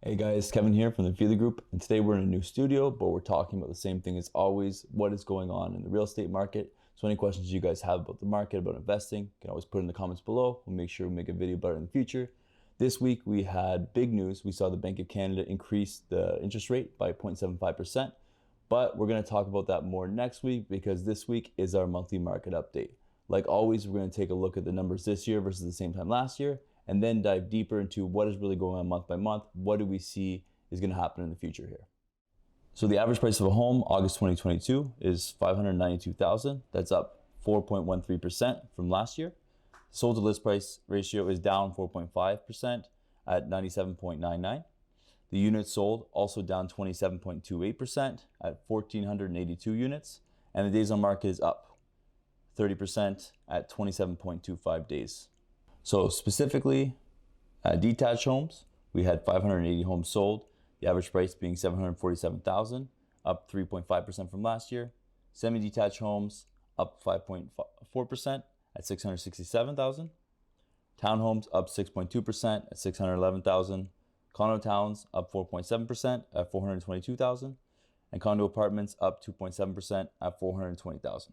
Hey guys, Kevin here from the Feely Group, and today we're in a new studio, but we're talking about the same thing as always, what is going on in the real estate market. So any questions you guys have about the market, about investing, you can always put in the comments below. We'll make sure we make a video about it in the future. This week we had big news. We saw the Bank of Canada increase the interest rate by 0.75%, but we're going to talk about that more next week because this week is our monthly market update. Like always, we're going to take a look at the numbers this year versus the same time last year, and then dive deeper into what is really going on month by month. What do we see is going to happen in the future here? So the average price of a home, August 2022, is $592,000. That's up 4.13% from last year. Sold to list price ratio is down 4.5% at 97.99. The units sold also down 27.28% at 1,482 units. And the days on market is up 30% at 27.25 days. So specifically, detached homes, we had 580 homes sold, the average price being $747,000, up 3.5% from last year. Semi-detached homes, up 5.4% at $667,000. Townhomes, up 6.2% at $611,000. Condo towns, up 4.7% at $422,000. And condo apartments, up 2.7% at $420,000.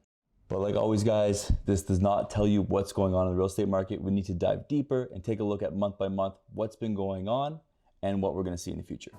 But like always, guys, this does not tell you what's going on in the real estate market. We need to dive deeper and take a look at month by month what's been going on and what we're going to see in the future.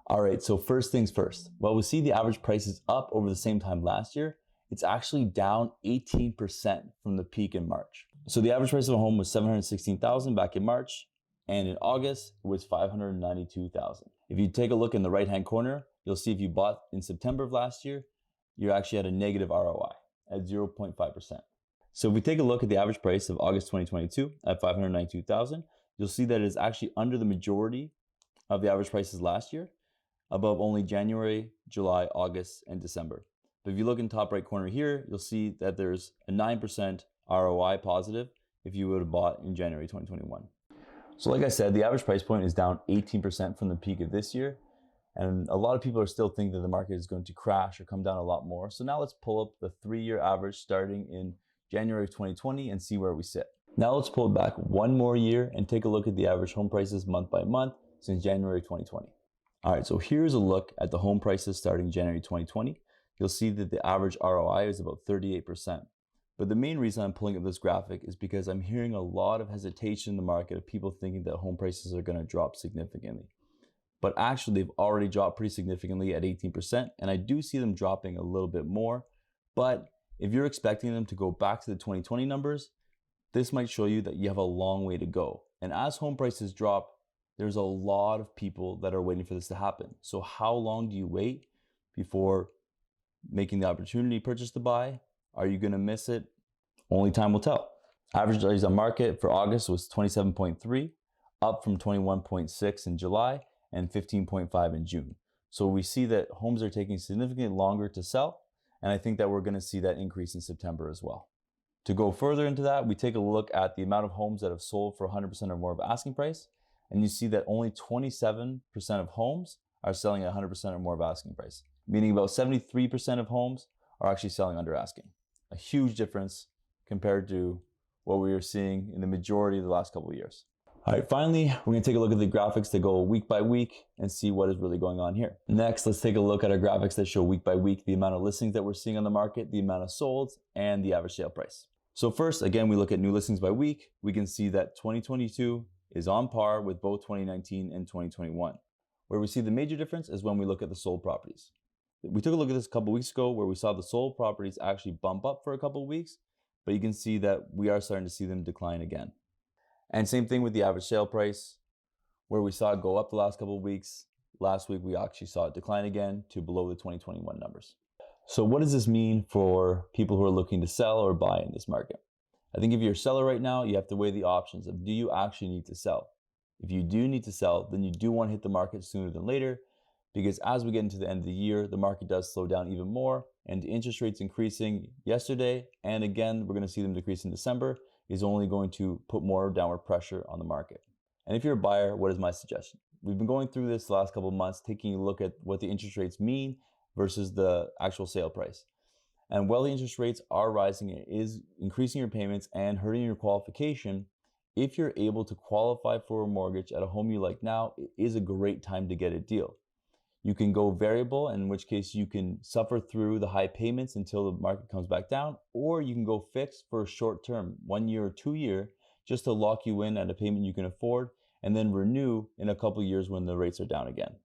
All right, so first things first. While we see the average price is up over the same time last year, it's actually down 18% from the peak in March. So the average price of a home was $716,000 back in March, and in August it was $592,000. If you take a look in the right-hand corner, you'll see if you bought in September of last year, you actually had a negative ROI at 0.5%. So if we take a look at the average price of August 2022 at $592,000, you'll see that it is actually under the majority of the average prices last year, above only January, July, August, and December. But if you look in the top right corner here, you'll see that there's a 9% ROI positive if you would have bought in January 2021. So like I said, the average price point is down 18% from the peak of this year. And a lot of people are still thinking that the market is going to crash or come down a lot more. So now let's pull up the 3-year average starting in January of 2020 and see where we sit. Now let's pull it back one more year and take a look at the average home prices month by month since January 2020. All right, so here's a look at the home prices starting January 2020. You'll see that the average ROI is about 38%. But the main reason I'm pulling up this graphic is because I'm hearing a lot of hesitation in the market of people thinking that home prices are going to drop significantly. But actually, they've already dropped pretty significantly at 18%, and I do see them dropping a little bit more. But if you're expecting them to go back to the 2020 numbers, this might show you that you have a long way to go. And as home prices drop, there's a lot of people that are waiting for this to happen. So how long do you wait before making the opportunity purchase to buy? Are you going to miss it? Only time will tell. Average days on market for August was 27.3, up from 21.6 in July and 15.5 in June. So we see that homes are taking significantly longer to sell, and I think that we're going to see that increase in September as well. To go further into that, we take a look at the amount of homes that have sold for 100% or more of asking price, and you see that only 27% of homes are selling at 100% or more of asking price, meaning about 73% of homes are actually selling under asking. A huge difference compared to what we were seeing in the majority of the last couple of years. All right, finally, we're gonna take a look at the graphics that go week by week and see what is really going on here. Next, let's take a look at our graphics that show week by week the amount of listings that we're seeing on the market, the amount of solds, and the average sale price. So first, again, we look at new listings by week. We can see that 2022 is on par with both 2019 and 2021. Where we see the major difference is when we look at the sold properties. We took a look at this a couple weeks ago where we saw the sold properties actually bump up for a couple of weeks, but you can see that we are starting to see them decline again. And same thing with the average sale price, where we saw it go up the last couple of weeks. Last week, we actually saw it decline again to below the 2021 numbers. So what does this mean for people who are looking to sell or buy in this market? I think if you're a seller right now, you have to weigh the options of, do you actually need to sell? If you do need to sell, then you do want to hit the market sooner than later, because as we get into the end of the year, the market does slow down even more, and interest rates increasing yesterday, and again, we're going to see them decrease in December, is only going to put more downward pressure on the market. And if you're a buyer, what is my suggestion? We've been going through this the last couple of months, taking a look at what the interest rates mean versus the actual sale price. And while the interest rates are rising, it is increasing your payments and hurting your qualification. If you're able to qualify for a mortgage at a home you like now, it is a great time to get a deal. You can go variable, in which case you can suffer through the high payments until the market comes back down, or you can go fixed for a short term, 1 year or 2 year, just to lock you in at a payment you can afford, and then renew in a couple years when the rates are down again.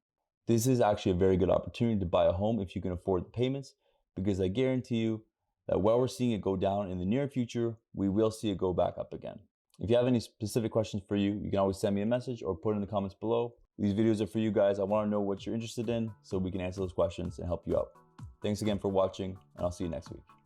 This is actually a very good opportunity to buy a home if you can afford the payments, because I guarantee you that while we're seeing it go down in the near future, we will see it go back up again. If you have any specific questions for you can always send me a message or put it in the comments below. These videos are for you guys. I want to know what you're interested in so we can answer those questions and help you out. Thanks again for watching, and I'll see you next week.